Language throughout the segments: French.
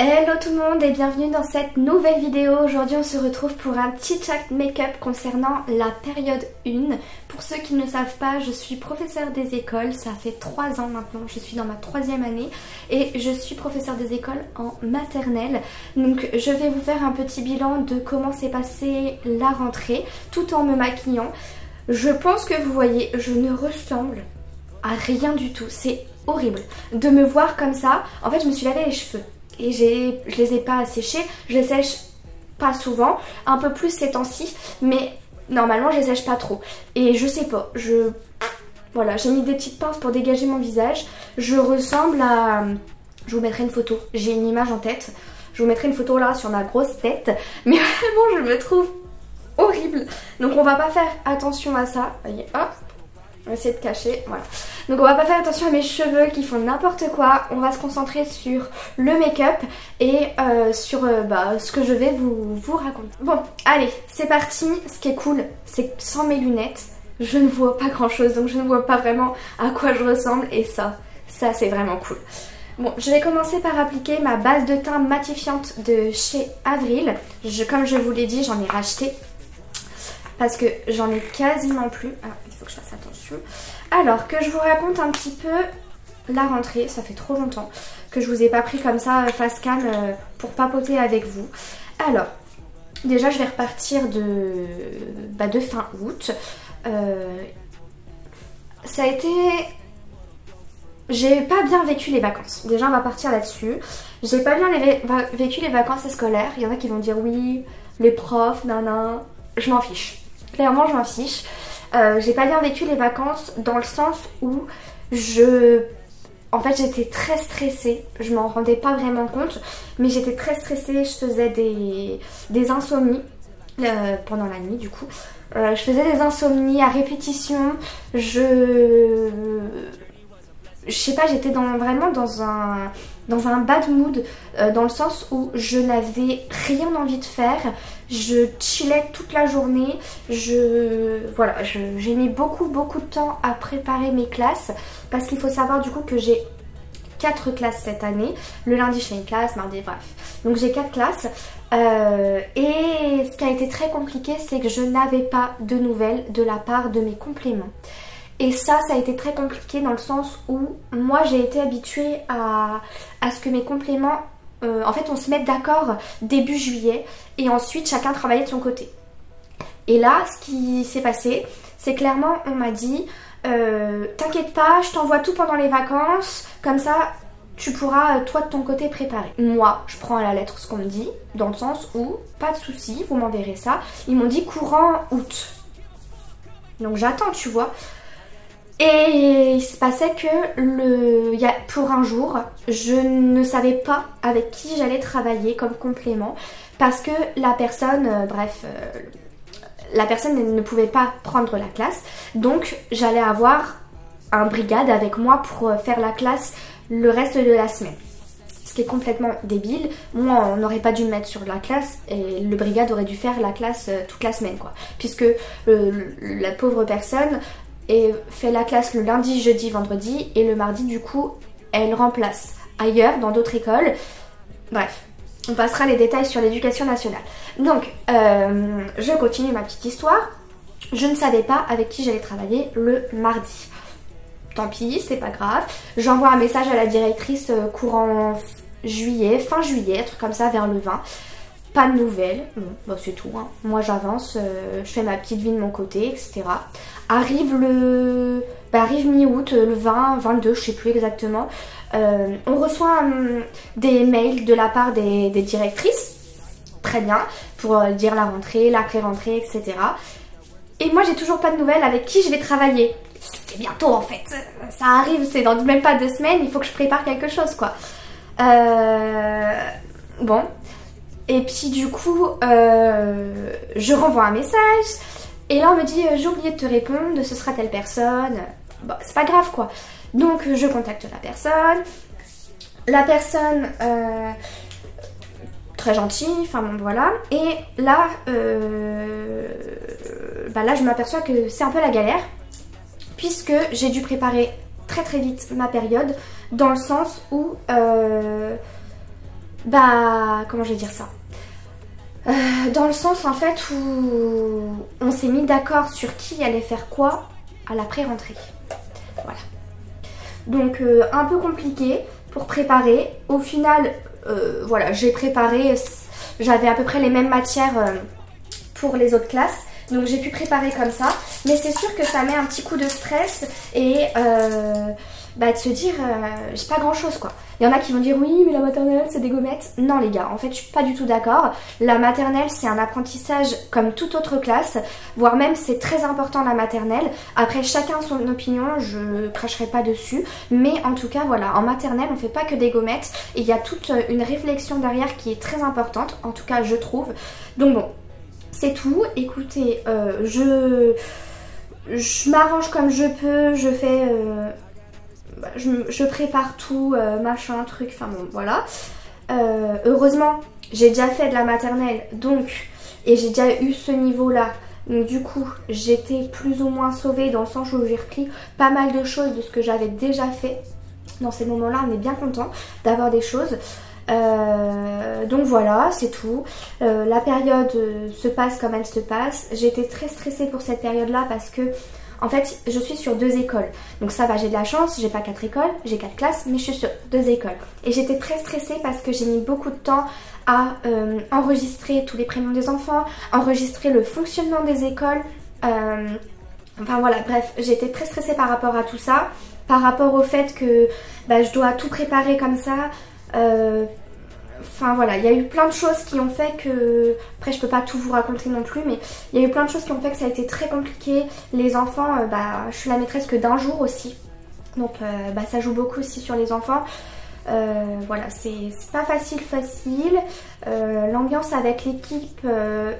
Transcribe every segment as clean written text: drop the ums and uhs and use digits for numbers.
Hello tout le monde et bienvenue dans cette nouvelle vidéo. Aujourd'hui on se retrouve pour un petit chat make-up concernant la période 1. Pour ceux qui ne savent pas, je suis professeure des écoles, ça fait 3 ans maintenant, je suis dans ma 3e année et je suis professeure des écoles en maternelle. Donc je vais vous faire un petit bilan de comment s'est passée la rentrée tout en me maquillant. Je pense que vous voyez, je ne ressemble à rien du tout, c'est horrible de me voir comme ça. En fait je me suis lavé les cheveux. Et je les ai pas séchés, je les sèche pas souvent, un peu plus ces temps-ci, mais normalement je les sèche pas trop. Et je sais pas, voilà, j'ai mis des petites pinces pour dégager mon visage. Je ressemble à... Je vous mettrai une photo, j'ai une image en tête. Je vous mettrai une photo là sur ma grosse tête, mais vraiment je me trouve horrible. Donc on va pas faire attention à ça. Voyez, hop, on va essayer de cacher, voilà. Donc on va pas faire attention à mes cheveux qui font n'importe quoi. On va se concentrer sur le make-up et sur ce que je vais vous raconter. Bon, allez, c'est parti. Ce qui est cool, c'est que sans mes lunettes, je ne vois pas grand chose. Donc je ne vois pas vraiment à quoi je ressemble. Et ça c'est vraiment cool. Bon, je vais commencer par appliquer ma base de teint matifiante de chez Avril. Comme je vous l'ai dit, j'en ai racheté parce que j'en ai quasiment plus. Ah, il faut que je fasse attention. Alors, que je vous raconte un petit peu la rentrée, ça fait trop longtemps que je vous ai pas pris comme ça face cam pour papoter avec vous. Alors, déjà je vais repartir de fin août. Ça a été... J'ai pas bien vécu les vacances. Déjà on va partir là-dessus. J'ai pas bien vécu les vacances scolaires. Il y en a qui vont dire oui, les profs, nanan. Je m'en fiche. Clairement je m'en fiche. J'ai pas bien vécu les vacances dans le sens où en fait j'étais très stressée, je m'en rendais pas vraiment compte, mais j'étais très stressée, je faisais des insomnies pendant la nuit du coup. Je faisais des insomnies à répétition, je sais pas, j'étais vraiment dans un bad mood, dans le sens où je n'avais rien envie de faire. Je chillais toute la journée, j'ai mis beaucoup de temps à préparer mes classes parce qu'il faut savoir du coup que j'ai 4 classes cette année. Le lundi je fais une classe, mardi bref. Donc j'ai 4 classes et ce qui a été très compliqué c'est que je n'avais pas de nouvelles de la part de mes compléments. Et ça a été très compliqué dans le sens où moi j'ai été habituée à ce que mes compléments... en fait on se met d'accord début juillet et ensuite chacun travaillait de son côté. Et là ce qui s'est passé c'est clairement on m'a dit t'inquiète pas, je t'envoie tout pendant les vacances, comme ça tu pourras toi de ton côté préparer. Moi je prends à la lettre ce qu'on me dit, dans le sens où pas de souci, vous m'enverrez ça. Ils m'ont dit courant août. Donc j'attends, tu vois. Et il se passait que pour un jour, je ne savais pas avec qui j'allais travailler comme complément parce que la personne, la personne ne pouvait pas prendre la classe. Donc j'allais avoir un brigade avec moi pour faire la classe le reste de la semaine. Ce qui est complètement débile. Moi, on n'aurait pas dû me mettre sur la classe et le brigade aurait dû faire la classe toute la semaine, quoi. Puisque la pauvre personne... et fait la classe le lundi, jeudi, vendredi et le mardi du coup elle remplace ailleurs dans d'autres écoles. Bref, on passera les détails sur l'éducation nationale. Donc je continue ma petite histoire. Je ne savais pas avec qui j'allais travailler le mardi. Tant pis, c'est pas grave. J'envoie un message à la directrice courant juillet, fin juillet, un truc comme ça vers le 20. Pas de nouvelles, bon, c'est tout, hein. Moi j'avance, je fais ma petite vie de mon côté, etc. Arrive mi-août, le 20, 22, je sais plus exactement. On reçoit des mails de la part des directrices, très bien, pour dire la rentrée, la pré-rentrée, etc. Et moi j'ai toujours pas de nouvelles avec qui je vais travailler. C'est bientôt en fait, ça arrive, c'est dans même pas 2 semaines, il faut que je prépare quelque chose quoi. Bon... Et puis du coup, je renvoie un message et là on me dit j'ai oublié de te répondre, ce sera telle personne. Bon, c'est pas grave quoi. Donc je contacte la personne. La personne, très gentille, enfin bon voilà. Et là, là je m'aperçois que c'est un peu la galère puisque j'ai dû préparer très vite ma période dans le sens où... bah comment je vais dire ça, dans le sens en fait où on s'est mis d'accord sur qui allait faire quoi à la pré-rentrée. Voilà. Donc un peu compliqué pour préparer. Au final, voilà, j'ai préparé, j'avais à peu près les mêmes matières pour les autres classes. Donc j'ai pu préparer comme ça. Mais c'est sûr que ça met un petit coup de stress et de se dire j'ai pas grand chose quoi. Il y en a qui vont dire oui mais la maternelle c'est des gommettes. Non les gars, en fait je suis pas du tout d'accord. La maternelle c'est un apprentissage comme toute autre classe, voire même c'est très important la maternelle. Après chacun son opinion, je cracherai pas dessus. Mais en tout cas voilà, en maternelle on fait pas que des gommettes. Et il y a toute une réflexion derrière qui est très importante, en tout cas je trouve. Donc bon, c'est tout. Écoutez, je m'arrange comme je peux, je fais... je prépare tout, machin, truc, enfin bon, voilà. Heureusement, j'ai déjà fait de la maternelle, donc, et j'ai déjà eu ce niveau-là. Donc du coup, j'étais plus ou moins sauvée dans le sens où j'ai repris pas mal de choses de ce que j'avais déjà fait. Dans ces moments-là, on est bien content d'avoir des choses. Donc voilà, c'est tout. La période se passe comme elle se passe. J'étais très stressée pour cette période-là parce que en fait, je suis sur 2 écoles. Donc ça va, j'ai de la chance, j'ai pas 4 écoles, j'ai 4 classes, mais je suis sur 2 écoles. Et j'étais très stressée parce que j'ai mis beaucoup de temps à enregistrer tous les prénoms des enfants, enregistrer le fonctionnement des écoles. Enfin voilà, bref, j'étais très stressée par rapport à tout ça. Par rapport au fait que je dois tout préparer comme ça. Enfin voilà, il y a eu plein de choses qui ont fait que... Après je peux pas tout vous raconter non plus, mais il y a eu plein de choses qui ont fait que ça a été très compliqué. Les enfants, je suis la maîtresse que d'un jour aussi. Donc ça joue beaucoup aussi sur les enfants. Voilà, c'est pas facile. L'ambiance avec l'équipe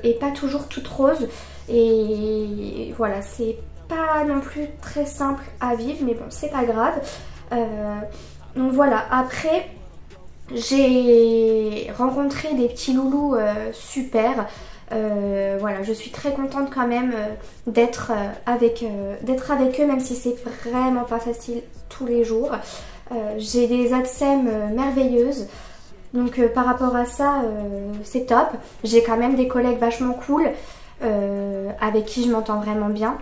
est pas toujours toute rose. Et voilà, c'est pas non plus très simple à vivre, mais bon, c'est pas grave. Donc voilà, après... j'ai rencontré des petits loulous super. Voilà, je suis très contente quand même d'être avec eux, même si c'est vraiment pas facile tous les jours. J'ai des ATSEM merveilleuses. Donc par rapport à ça, c'est top. J'ai quand même des collègues vachement cool avec qui je m'entends vraiment bien.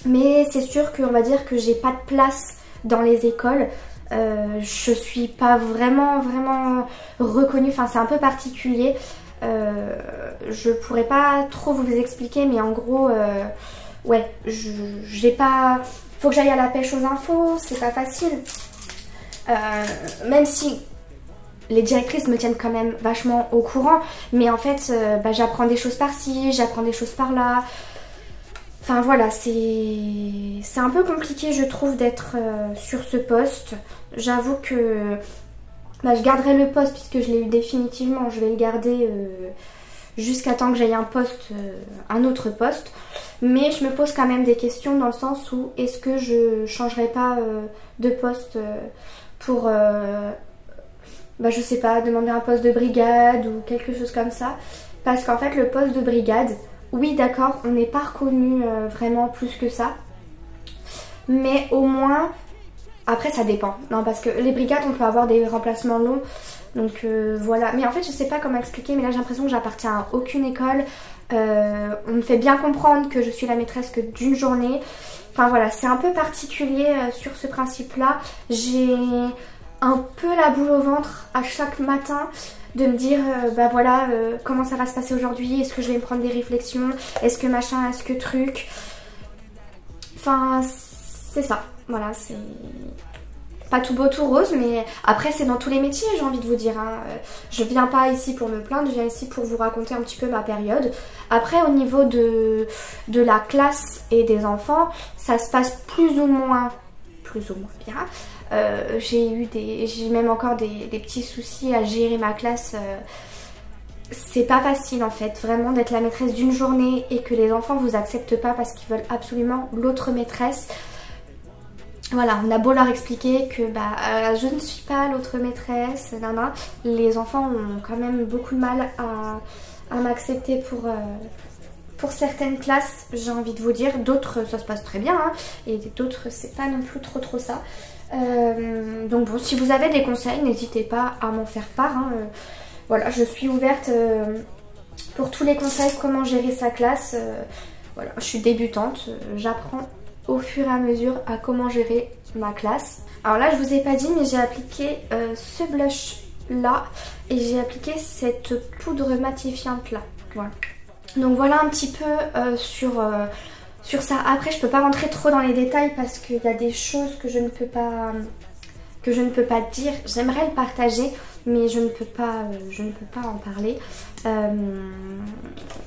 Mais c'est sûr qu'on va dire que j'ai pas de place dans les écoles. Je suis pas vraiment reconnue, enfin c'est un peu particulier. Je pourrais pas trop vous expliquer, mais en gros ouais, j'ai pas... Faut que j'aille à la pêche aux infos, c'est pas facile. Même si les directrices me tiennent quand même vachement au courant, mais en fait j'apprends des choses par-ci, j'apprends des choses par-là. Enfin voilà, c'est un peu compliqué je trouve d'être sur ce poste. J'avoue que je garderai le poste puisque je l'ai eu définitivement. Je vais le garder jusqu'à temps que j'aille un autre poste. Mais je me pose quand même des questions dans le sens où est-ce que je changerai pas de poste pour, je sais pas, demander un poste de brigade ou quelque chose comme ça. Parce qu'en fait le poste de brigade... Oui d'accord, on n'est pas reconnu vraiment plus que ça. Mais au moins, après ça dépend. Non parce que les brigades on peut avoir des remplacements longs. Donc voilà, mais en fait je sais pas comment expliquer. Mais là j'ai l'impression que j'appartiens à aucune école. On me fait bien comprendre que je suis la maîtresse que d'une journée. Enfin voilà, c'est un peu particulier sur ce principe là. J'ai un peu la boule au ventre à chaque matin. De me dire voilà comment ça va se passer aujourd'hui, est-ce que je vais me prendre des réflexions, est-ce que machin, est-ce que truc. Enfin c'est ça, voilà, c'est pas tout beau tout rose, mais après c'est dans tous les métiers j'ai envie de vous dire hein. Je viens pas ici pour me plaindre, je viens ici pour vous raconter un petit peu ma période. Après au niveau de la classe et des enfants, ça se passe plus ou moins bien. J'ai même encore des petits soucis à gérer ma classe. C'est pas facile en fait, vraiment d'être la maîtresse d'une journée et que les enfants vous acceptent pas parce qu'ils veulent absolument l'autre maîtresse. Voilà, on a beau leur expliquer que je ne suis pas l'autre maîtresse, les enfants ont quand même beaucoup de mal à m'accepter pour certaines classes, j'ai envie de vous dire. D'autres ça se passe très bien hein, et d'autres c'est pas non plus trop ça. Donc bon, si vous avez des conseils, n'hésitez pas à m'en faire part hein. voilà, je suis ouverte pour tous les conseils, comment gérer sa classe. Voilà, je suis débutante, j'apprends au fur et à mesure à comment gérer ma classe. Alors là, je vous ai pas dit, mais j'ai appliqué ce blush là et j'ai appliqué cette poudre matifiante là. Voilà. Donc voilà un petit peu sur ça. Après, je peux pas rentrer trop dans les détails parce qu'il y a des choses que je ne peux pas dire. J'aimerais le partager, mais je ne peux pas en parler.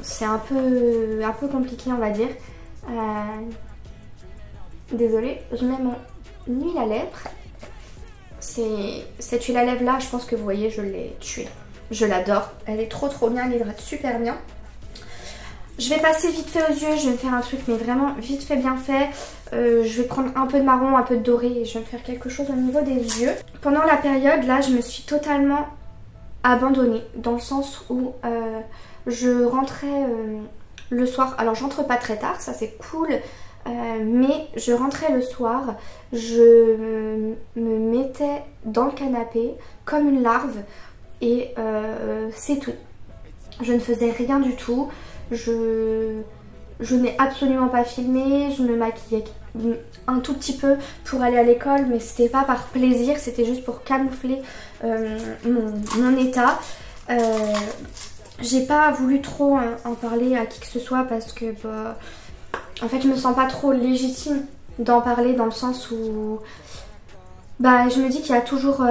C'est un peu compliqué, on va dire. Désolée, je mets mon huile à lèvres. Cette huile à lèvres là, je pense que vous voyez, je l'ai tuée. Je l'adore, elle est trop bien, elle hydrate super bien. Je vais passer vite fait aux yeux, je vais me faire un truc mais vraiment vite fait, bien fait. Je vais prendre un peu de marron, un peu de doré et je vais me faire quelque chose au niveau des yeux. Pendant la période là, je me suis totalement abandonnée dans le sens où je rentrais le soir. Alors j'entre pas très tard, ça c'est cool. Mais je rentrais le soir, je me mettais dans le canapé comme une larve et c'est tout. Je ne faisais rien du tout, je n'ai absolument pas filmé, je me maquillais un tout petit peu pour aller à l'école, mais c'était pas par plaisir, c'était juste pour camoufler mon état. J'ai pas voulu trop en parler à qui que ce soit parce que bah, en fait je me sens pas trop légitime d'en parler dans le sens où bah, je me dis qu'il y a toujours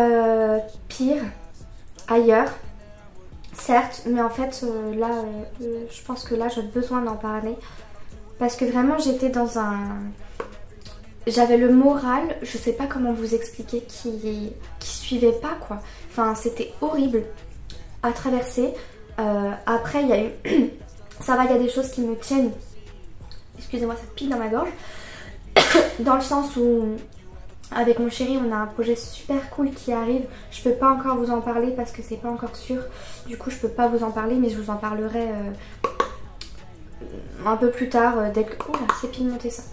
pire ailleurs, certes, mais en fait là je pense que là j'ai besoin d'en parler parce que vraiment j'étais dans un... J'avais le moral, je sais pas comment vous expliquer, qui suivait pas quoi. Enfin c'était horrible à traverser. Après il y a eu... ça va, il y a des choses qui me tiennent. Excusez-moi, ça pique dans ma gorge. Dans le sens où avec mon chéri on a un projet super cool qui arrive. Je peux pas encore vous en parler parce que c'est pas encore sûr. Du coup je peux pas vous en parler, mais je vous en parlerai un peu plus tard dès que... Oula, c'est pigmenté ça.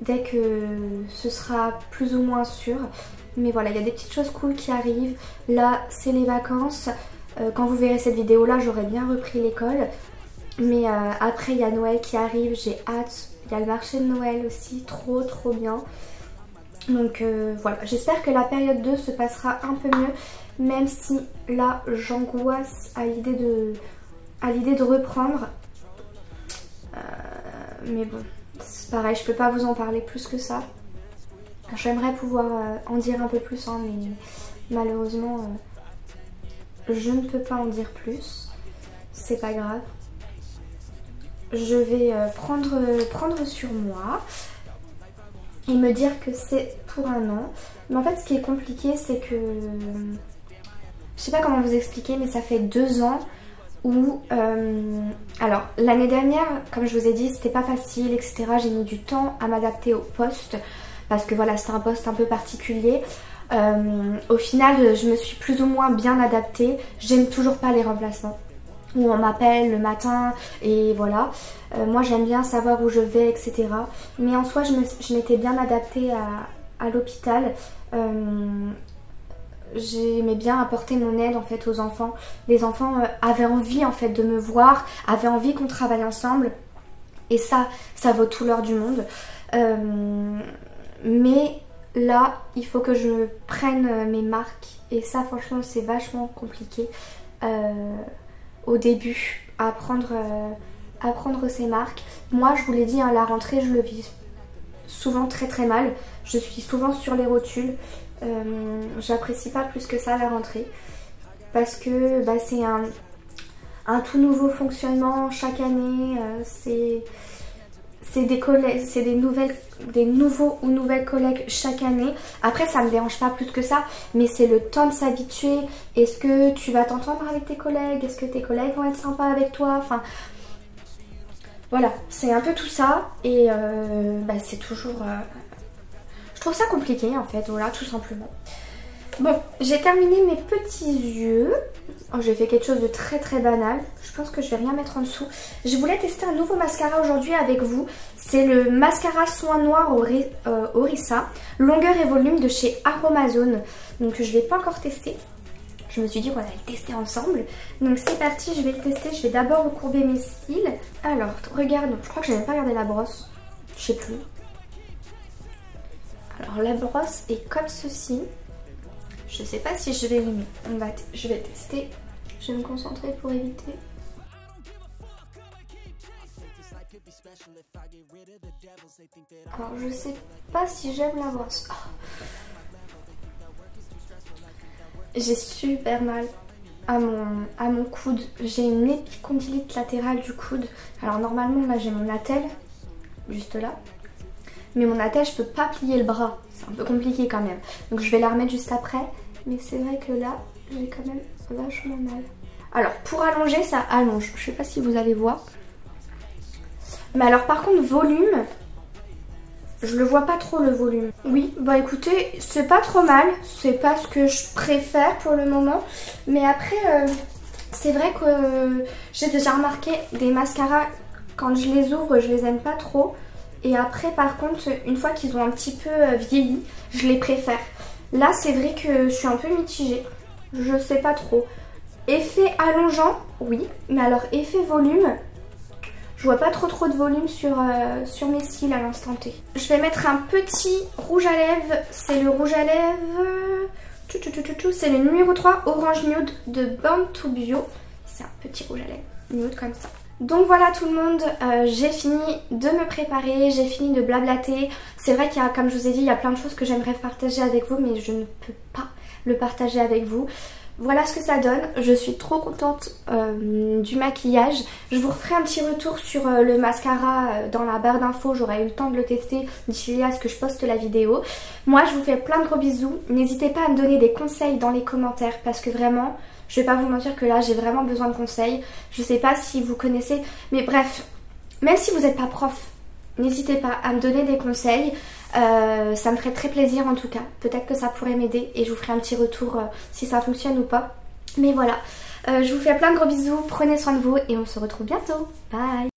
Dès que ce sera plus ou moins sûr. Mais voilà, il y a des petites choses cool qui arrivent. Là c'est les vacances. Quand vous verrez cette vidéo là, j'aurai bien repris l'école. Mais après il y a Noël qui arrive, j'ai hâte. Il y a le marché de Noël aussi, trop bien. Donc voilà, j'espère que la période 2 se passera un peu mieux. Même si là j'angoisse à l'idée de reprendre. Mais bon, c'est pareil, je peux pas vous en parler plus que ça. J'aimerais pouvoir en dire un peu plus, hein, mais malheureusement je ne peux pas en dire plus. C'est pas grave. Je vais prendre sur moi et me dire que c'est pour un an. Mais en fait ce qui est compliqué c'est que... Je sais pas comment vous expliquer, mais ça fait 2 ans où... alors l'année dernière, comme je vous ai dit, c'était pas facile, etc. J'ai mis du temps à m'adapter au poste. Parce que voilà, c'était un poste un peu particulier. Au final, je me suis plus ou moins bien adaptée. J'aime toujours pas les remplacements où on m'appelle le matin et voilà. Moi j'aime bien savoir où je vais, etc. Mais en soi je m'étais bien adaptée à l'hôpital. J'aimais bien apporter mon aide en fait aux enfants. Les enfants avaient envie en fait de me voir, avaient envie qu'on travaille ensemble. Et ça vaut tout l'or du monde. Mais là il faut que je prenne mes marques. Et ça franchement c'est vachement compliqué. Au début, à prendre ses marques. Moi je vous l'ai dit, hein, la rentrée je le vis souvent très mal. Je suis souvent sur les rotules. J'apprécie pas plus que ça la rentrée. Parce que bah, c'est un tout nouveau fonctionnement chaque année. C'est des nouveaux ou nouvelles collègues chaque année. Après ça me dérange pas plus que ça, mais c'est le temps de s'habituer. Est-ce que tu vas t'entendre avec tes collègues? Est-ce que tes collègues vont être sympas avec toi? Enfin voilà, c'est un peu tout ça. Et bah, c'est toujours... je trouve ça compliqué en fait, voilà, tout simplement. Bon, j'ai terminé mes petits yeux. Oh, j'ai fait quelque chose de très banal. Je pense que je vais rien mettre en dessous. Je voulais tester un nouveau mascara aujourd'hui avec vous. C'est le mascara soin noir Orissa, longueur et volume de chez Aromazone. Donc je ne l'ai pas encore testé. je me suis dit qu'on allait le tester ensemble. Donc c'est parti, je vais le tester. Je vais d'abord recourber mes cils. Alors, regardons. Je crois que je n'ai même pas regardé la brosse. Je sais plus. Alors la brosse est comme ceci. Je sais pas si je vais l'aimer. Je vais tester. Je vais me concentrer pour éviter. Alors je sais pas si j'aime la brosse. Oh. J'ai super mal à mon coude. J'ai une épicondylite latérale du coude. Alors normalement là j'ai mon attelle, juste là. Mais mon attelle, je peux pas plier le bras. C'est un peu compliqué quand même. Donc je vais la remettre juste après. Mais c'est vrai que là, j'ai quand même vachement mal. Alors pour allonger, ça allonge. Je sais pas si vous allez voir. Mais alors par contre volume, je le vois pas trop le volume. Oui, bah écoutez, c'est pas trop mal. C'est pas ce que je préfère pour le moment. Mais après, c'est vrai que j'ai déjà remarqué des mascaras, quand je les ouvre, je les aime pas trop. Et après par contre, une fois qu'ils ont un petit peu vieilli, je les préfère. Là c'est vrai que je suis un peu mitigée. Je sais pas trop. Effet allongeant, oui. Mais alors effet volume, je vois pas trop de volume sur mes cils à l'instant T. Je vais mettre un petit rouge à lèvres. C'est le rouge à lèvres... C'est le numéro 3 Orange Nude de Born to Bio. C'est un petit rouge à lèvres nude comme ça. Donc voilà tout le monde, j'ai fini de me préparer, j'ai fini de blablater. C'est vrai qu'il y a, comme je vous ai dit, il y a plein de choses que j'aimerais partager avec vous, mais je ne peux pas le partager avec vous. Voilà ce que ça donne, je suis trop contente du maquillage. Je vous referai un petit retour sur le mascara dans la barre d'infos, j'aurai eu le temps de le tester d'ici à ce que je poste la vidéo. Moi je vous fais plein de gros bisous, n'hésitez pas à me donner des conseils dans les commentaires parce que vraiment, je vais pas vous mentir que là j'ai vraiment besoin de conseils. Je sais pas si vous connaissez, mais bref, même si vous n'êtes pas prof, n'hésitez pas à me donner des conseils. Ça me ferait très plaisir en tout cas. Peut-être que ça pourrait m'aider et je vous ferai un petit retour si ça fonctionne ou pas. Mais voilà, je vous fais plein de gros bisous, prenez soin de vous et on se retrouve bientôt. Bye.